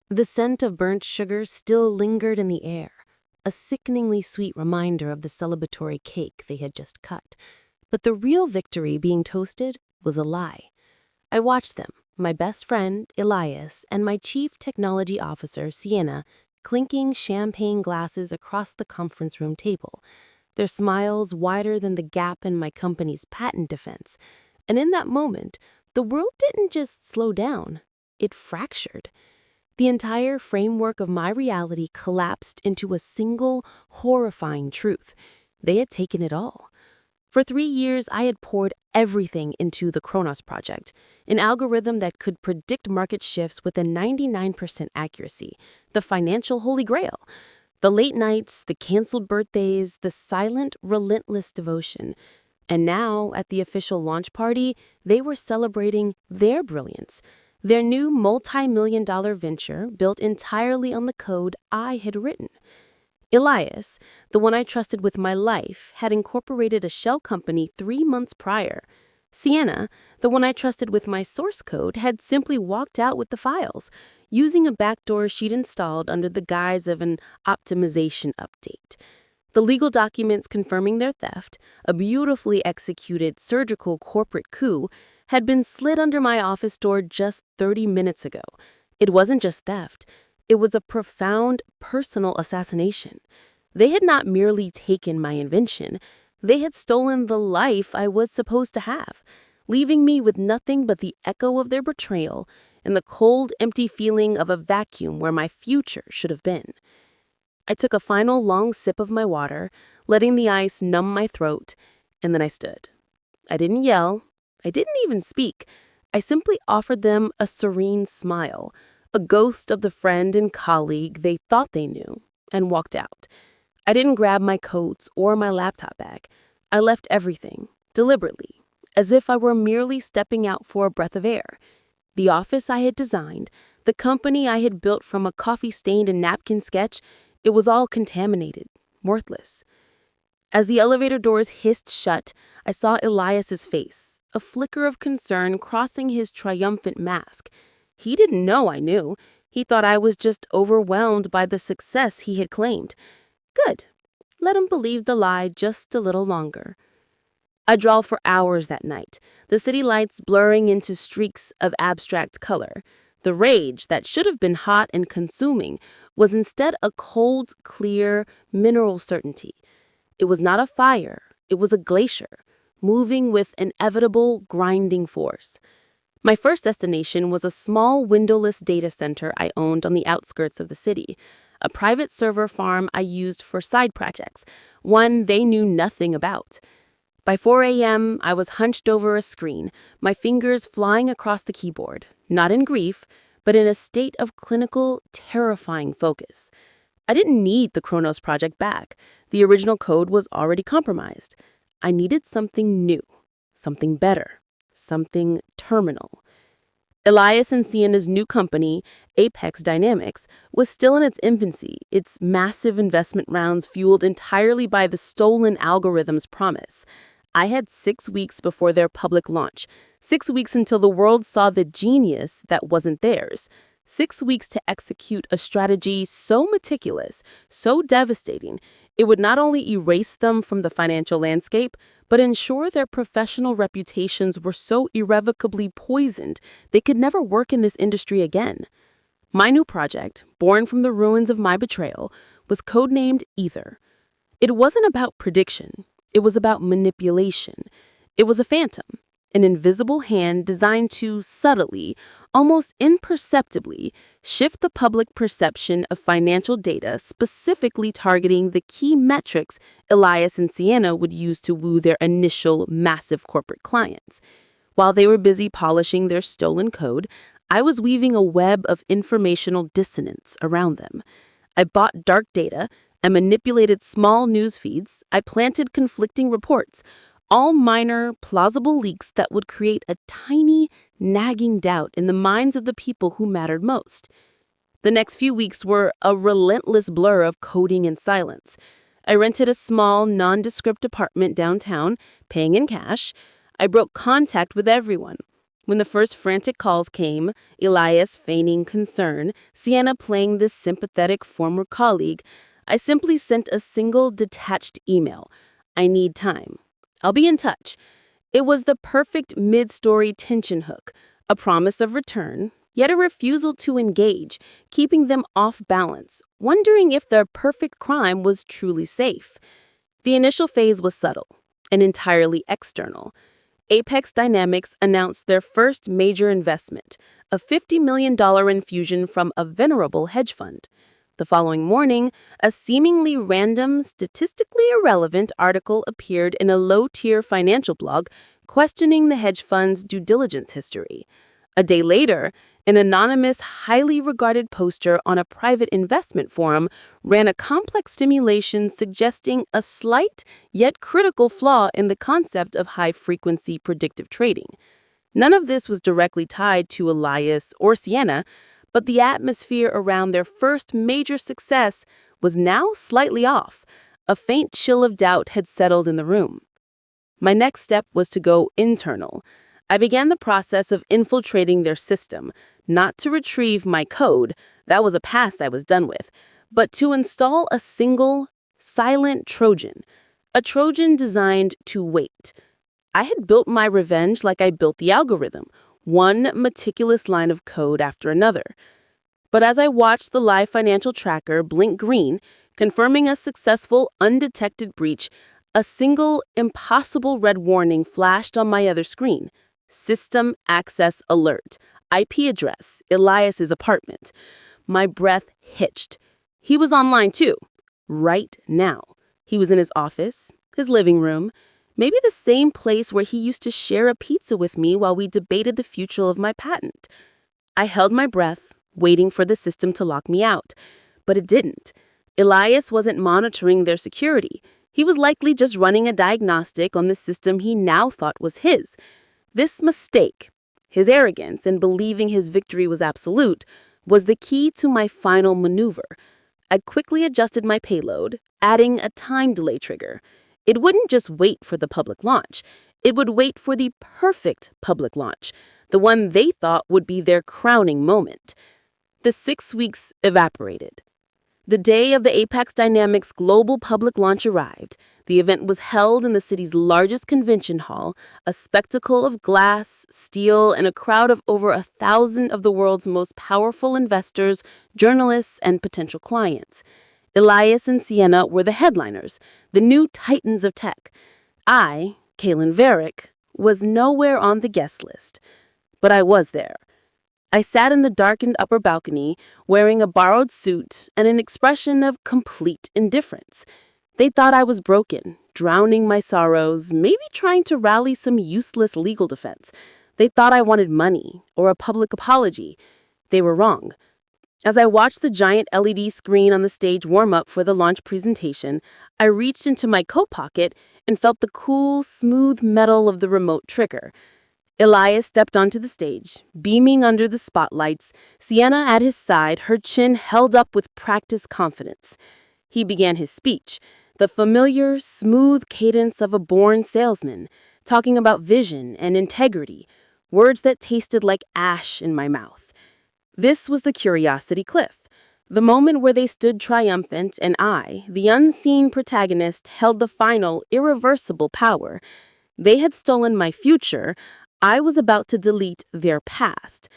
The scent of burnt sugar still lingered in the air, a sickeningly sweet reminder of the celebratory cake they had just cut. But the real victory being toasted was a lie. I watched them, my best friend, Elias, and my chief technology officer, Sienna, clinking champagne glasses across the conference room table, their smiles wider than the gap in my company's patent defense. And in that moment, the world didn't just slow down, it fractured. The entire framework of my reality collapsed into a single, horrifying truth. They had taken it all. For 3 years, I had poured everything into the Kronos project, an algorithm that could predict market shifts with a 99% accuracy, the financial holy grail. The late nights, the canceled birthdays, the silent, relentless devotion. And now, at the official launch party, they were celebrating their brilliance. Their new multi-million-dollar venture built entirely on the code I had written. Elias, the one I trusted with my life, had incorporated a shell company 3 months prior. Sienna, the one I trusted with my source code, had simply walked out with the files, using a backdoor she'd installed under the guise of an optimization update. The legal documents confirming their theft, a beautifully executed surgical corporate coup, had been slid under my office door just 30 minutes ago. It wasn't just theft. It was a profound personal assassination. They had not merely taken my invention, they had stolen the life I was supposed to have, leaving me with nothing but the echo of their betrayal and the cold, empty feeling of a vacuum where my future should have been. I took a final long sip of my water, letting the ice numb my throat, and then I stood. I didn't yell. I didn't even speak. I simply offered them a serene smile, a ghost of the friend and colleague they thought they knew, and walked out. I didn't grab my coats or my laptop bag. I left everything, deliberately, as if I were merely stepping out for a breath of air. The office I had designed, the company I had built from a coffee-stained and napkin sketch, it was all contaminated, worthless. As the elevator doors hissed shut, I saw Elias's face, a flicker of concern crossing his triumphant mask. He didn't know I knew. He thought I was just overwhelmed by the success he had claimed. Good. Let him believe the lie just a little longer. I drove for hours that night, the city lights blurring into streaks of abstract color. The rage that should have been hot and consuming was instead a cold, clear, mineral certainty. It was not a fire, it was a glacier, moving with inevitable, grinding force. My first destination was a small windowless data center I owned on the outskirts of the city, a private server farm I used for side projects, one they knew nothing about. By 4 a.m., I was hunched over a screen, my fingers flying across the keyboard, not in grief, but in a state of clinical, terrifying focus. I didn't need the Kronos project back. The original code was already compromised. I needed something new, something better, something terminal. Elias and Sienna's new company, Apex Dynamics, was still in its infancy, its massive investment rounds fueled entirely by the stolen algorithm's promise. I had 6 weeks before their public launch, 6 weeks until the world saw the genius that wasn't theirs, 6 weeks to execute a strategy so meticulous, so devastating, it would not only erase them from the financial landscape, but ensure their professional reputations were so irrevocably poisoned they could never work in this industry again. My new project, born from the ruins of my betrayal, was codenamed Ether. It wasn't about prediction. It was about manipulation. It was a phantom, an invisible hand designed to subtly, almost imperceptibly, shift the public perception of financial data, specifically targeting the key metrics Elias and Sienna would use to woo their initial massive corporate clients. While they were busy polishing their stolen code, I was weaving a web of informational dissonance around them. I bought dark data, I manipulated small news feeds, I planted conflicting reports, all minor, plausible leaks that would create a tiny, nagging doubt in the minds of the people who mattered most. The next few weeks were a relentless blur of coding and silence. I rented a small, nondescript apartment downtown, paying in cash. I broke contact with everyone. When the first frantic calls came, Elias feigning concern, Sienna playing this sympathetic former colleague, I simply sent a single detached email. I need time. I'll be in touch. It was the perfect mid-story tension hook, a promise of return, yet a refusal to engage, keeping them off balance, wondering if their perfect crime was truly safe. The initial phase was subtle and entirely external. Apex Dynamics announced their first major investment, a $50 million infusion from a venerable hedge fund. The following morning, a seemingly random, statistically irrelevant article appeared in a low-tier financial blog questioning the hedge fund's due diligence history. A day later, an anonymous, highly regarded poster on a private investment forum ran a complex simulation suggesting a slight yet critical flaw in the concept of high-frequency predictive trading. None of this was directly tied to Elias or Sienna, but the atmosphere around their first major success was now slightly off. A faint chill of doubt had settled in the room. My next step was to go internal. I began the process of infiltrating their system, not to retrieve my code, that was a past I was done with, but to install a single, silent Trojan, a Trojan designed to wait. I had built my revenge like I built the algorithm, one meticulous line of code after another. But as I watched the live financial tracker blink green, confirming a successful, undetected breach, a single, impossible red warning flashed on my other screen. System access alert. IP address, Elias's apartment. My breath hitched. He was online too. Right now. He was in his office, his living room, maybe the same place where he used to share a pizza with me while we debated the future of my patent. I held my breath, waiting for the system to lock me out. But it didn't. Elias wasn't monitoring their security. He was likely just running a diagnostic on the system he now thought was his. This mistake, his arrogance in believing his victory was absolute, was the key to my final maneuver. I quickly adjusted my payload, adding a time delay trigger. It wouldn't just wait for the public launch. It would wait for the perfect public launch, the one they thought would be their crowning moment. The 6 weeks evaporated. The day of the Apex Dynamics global public launch arrived. The event was held in the city's largest convention hall, a spectacle of glass, steel, and a crowd of over 1,000 of the world's most powerful investors, journalists, and potential clients. Elias and Sienna were the headliners, the new titans of tech. I, Kaelen Varrick, was nowhere on the guest list. But I was there. I sat in the darkened upper balcony, wearing a borrowed suit and an expression of complete indifference. They thought I was broken, drowning my sorrows, maybe trying to rally some useless legal defense. They thought I wanted money or a public apology. They were wrong. As I watched the giant LED screen on the stage warm up for the launch presentation, I reached into my coat pocket and felt the cool, smooth metal of the remote trigger. Elias stepped onto the stage, beaming under the spotlights, Sienna at his side, her chin held up with practiced confidence. He began his speech, the familiar, smooth cadence of a born salesman, talking about vision and integrity, words that tasted like ash in my mouth. This was the curiosity cliff, the moment where they stood triumphant and I, the unseen protagonist, held the final, irreversible power. They had stolen my future. I was about to delete their past.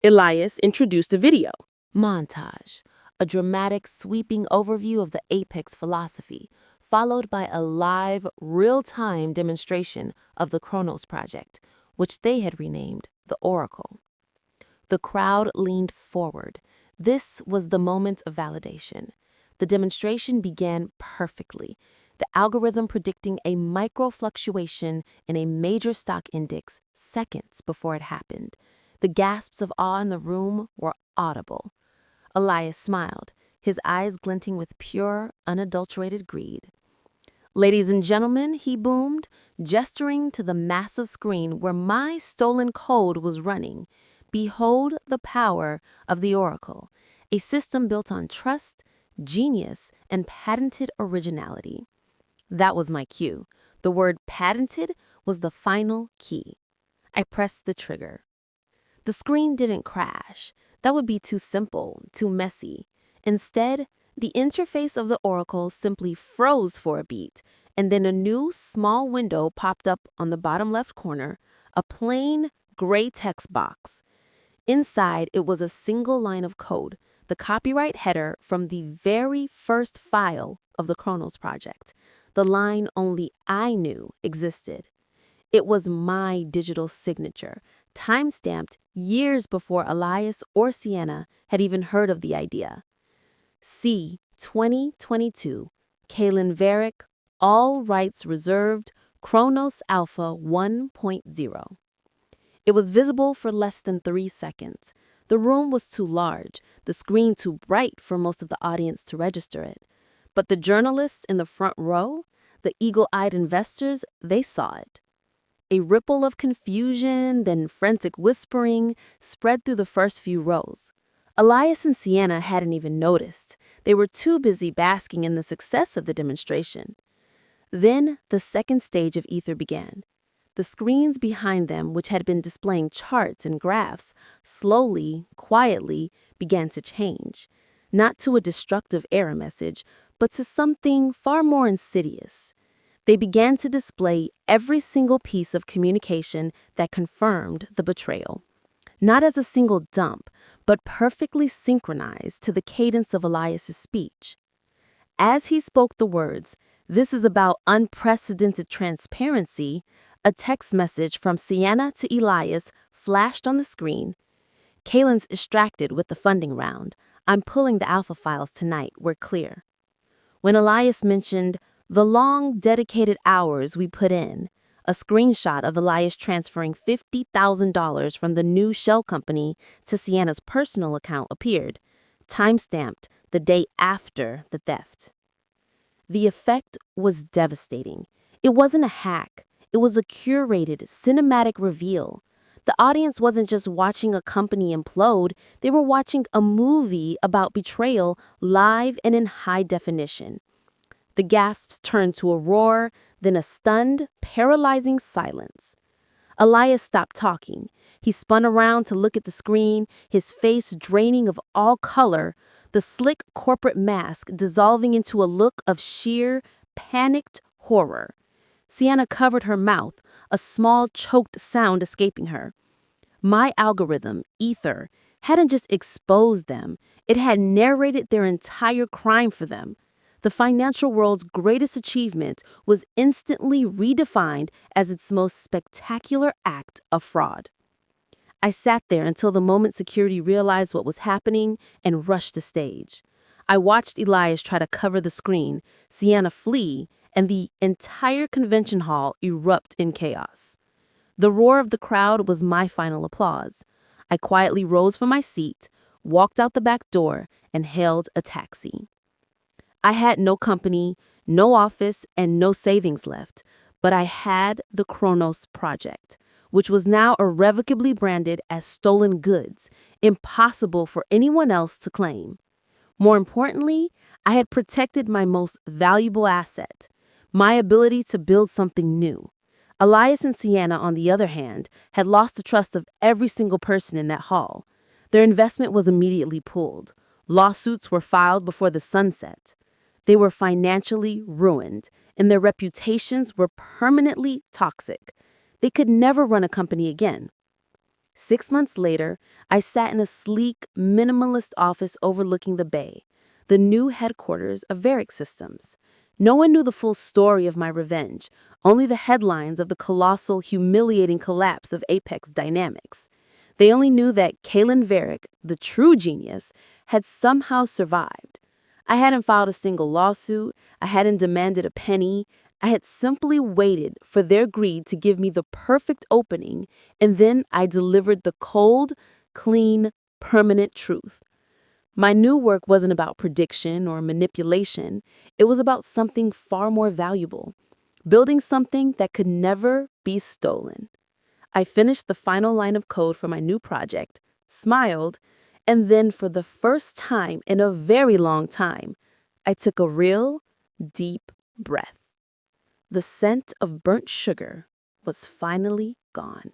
Elias introduced a video. Montage, a dramatic, sweeping overview of the Apex philosophy, followed by a live, real-time demonstration of the Chronos project, which they had renamed the Oracle. The crowd leaned forward. This was the moment of validation. The demonstration began perfectly, the algorithm predicting a micro-fluctuation in a major stock index seconds before it happened. The gasps of awe in the room were audible. Elias smiled, his eyes glinting with pure, unadulterated greed. "Ladies and gentlemen," he boomed, gesturing to the massive screen where my stolen code was running, "behold the power of the Oracle, a system built on trust, genius, and patented originality." That was my cue. The word patented was the final key. I pressed the trigger. The screen didn't crash. That would be too simple, too messy. Instead, the interface of the oracle simply froze for a beat, and then a new small window popped up on the bottom left corner, a plain gray text box. Inside, it was a single line of code, the copyright header from the very first file of the Chronos project, the line only I knew existed. It was my digital signature, time-stamped years before Elias or Sienna had even heard of the idea. C. 2022, Kaelen Varrick, all rights reserved, Chronos Alpha 1.0. It was visible for less than 3 seconds. The room was too large, the screen too bright for most of the audience to register it. But the journalists in the front row, the eagle-eyed investors, they saw it. A ripple of confusion, then frantic whispering, spread through the first few rows. Elias and Sienna hadn't even noticed. They were too busy basking in the success of the demonstration. Then the second stage of ether began. The screens behind them, which had been displaying charts and graphs, slowly, quietly began to change. Not to a destructive error message, but to something far more insidious. They began to display every single piece of communication that confirmed the betrayal. Not as a single dump, but perfectly synchronized to the cadence of Elias's speech. As he spoke the words, "This is about unprecedented transparency," a text message from Sienna to Elias flashed on the screen. "Kaelen's distracted with the funding round. I'm pulling the alpha files tonight, we're clear." When Elias mentioned the long, dedicated hours we put in, a screenshot of Elias transferring $50,000 from the new shell company to Sienna's personal account appeared, time-stamped the day after the theft. The effect was devastating. It wasn't a hack. It was a curated, cinematic reveal. The audience wasn't just watching a company implode, they were watching a movie about betrayal live and in high definition. The gasps turned to a roar, then a stunned, paralyzing silence. Elias stopped talking. He spun around to look at the screen, his face draining of all color, the slick corporate mask dissolving into a look of sheer, panicked horror. Sienna covered her mouth, a small, choked sound escaping her. My algorithm, Ether, hadn't just exposed them, it had narrated their entire crime for them. The financial world's greatest achievement was instantly redefined as its most spectacular act of fraud. I sat there until the moment security realized what was happening and rushed the stage. I watched Elias try to cover the screen, Sienna flee, and the entire convention hall erupt in chaos. The roar of the crowd was my final applause. I quietly rose from my seat, walked out the back door, and hailed a taxi. I had no company, no office, and no savings left, but I had the Chronos project, which was now irrevocably branded as stolen goods, impossible for anyone else to claim. More importantly, I had protected my most valuable asset, my ability to build something new. Elias and Sienna, on the other hand, had lost the trust of every single person in that hall. Their investment was immediately pulled. Lawsuits were filed before the sun set. They were financially ruined, and their reputations were permanently toxic. They could never run a company again. 6 months later, I sat in a sleek, minimalist office overlooking the bay, the new headquarters of Varrick Systems. No one knew the full story of my revenge, only the headlines of the colossal, humiliating collapse of Apex Dynamics. They only knew that Kaelen Varrick, the true genius, had somehow survived. I hadn't filed a single lawsuit, I hadn't demanded a penny, I had simply waited for their greed to give me the perfect opening, and then I delivered the cold, clean, permanent truth. My new work wasn't about prediction or manipulation, it was about something far more valuable, building something that could never be stolen. I finished the final line of code for my new project, smiled, and then for the first time in a very long time, I took a real, deep breath. The scent of burnt sugar was finally gone.